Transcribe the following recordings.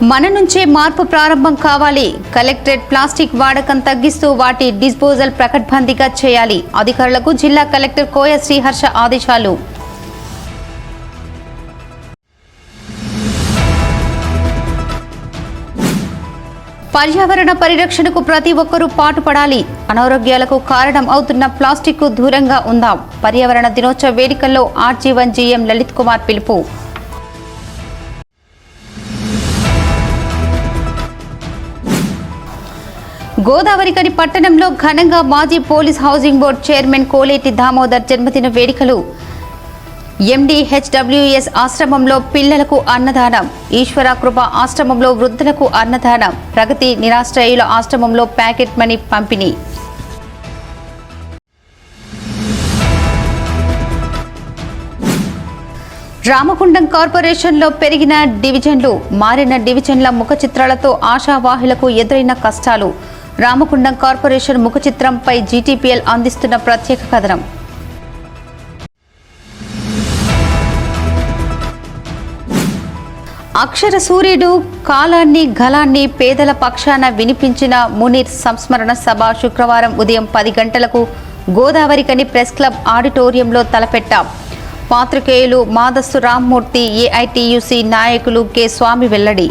మన నుంచే మార్పు ప్రారంభం కావాలి. కలెక్టరేట్ ప్లాస్టిక్ వాడకం తగ్గిస్తూ వాటి డిస్పోజల్ ప్రకటబందీగా చేయాలి. అధికారులకు జిల్లా కలెక్టర్ కోయ శ్రీహర్ష ఆదేశాలు. పర్యావరణ పరిరక్షణకు ప్రతి ఒక్కరూ పాటుపడాలి. అనారోగ్యాలకు కారణం అవుతున్న ప్లాస్టిక్ కు దూరంగా ఉందాం. పర్యావరణ దినోత్సవ వేడుకల్లో ఆర్జీవన్ జీఎం లలిత్ కుమార్ పిలుపు. గోదావరికని పట్టణంలో ఘనంగా మాజీ police housing board chairman Koleti Damodar జన్మదిన వేడుకలు. MDHWS ఆశ్రమంలో పిల్లలకు అన్నదానం, ఈశ్వర కృప ఆశ్రమంలో వృద్ధులకు అన్నదానం, ప్రగతి నిరాశ్రయుల ఆశ్రమంలో ప్యాకెట్ మనీ పంపిణీ. రామగుండం కార్పొరేషన్లో పెరిగిన డివిజన్లు, మారిన డివిజన్ల ముఖ చిత్రాలతో ఆశావాహులకు ఎదురైన కష్టాలు. రామగుండం కార్పొరేషన్ ముఖ చిత్రంపై GTPL అందిస్తున్న ప్రత్యేక కథనం. అక్షర సూర్యుడు కాలాన్ని గలాన్ని పేదల పక్షాన వినిపించిన మునీర్ సంస్మరణ సభ శుక్రవారం ఉదయం 10 గంటలకు గోదావరికని ప్రెస్ క్లబ్ ఆడిటోరియంలో తలపెట్టాం. పాత్రికేయులు మాదస్సు రామ్మూర్తి, AITUC నాయకులు కె స్వామి వెల్లడి.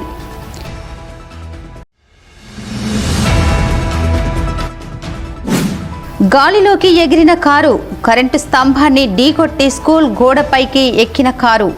గాలిలోకి ఎగిరిన కారు, కరెంటు స్తంభాన్ని ఢీకొట్టి స్కూల్ గోడపైకి ఎక్కిన కారు.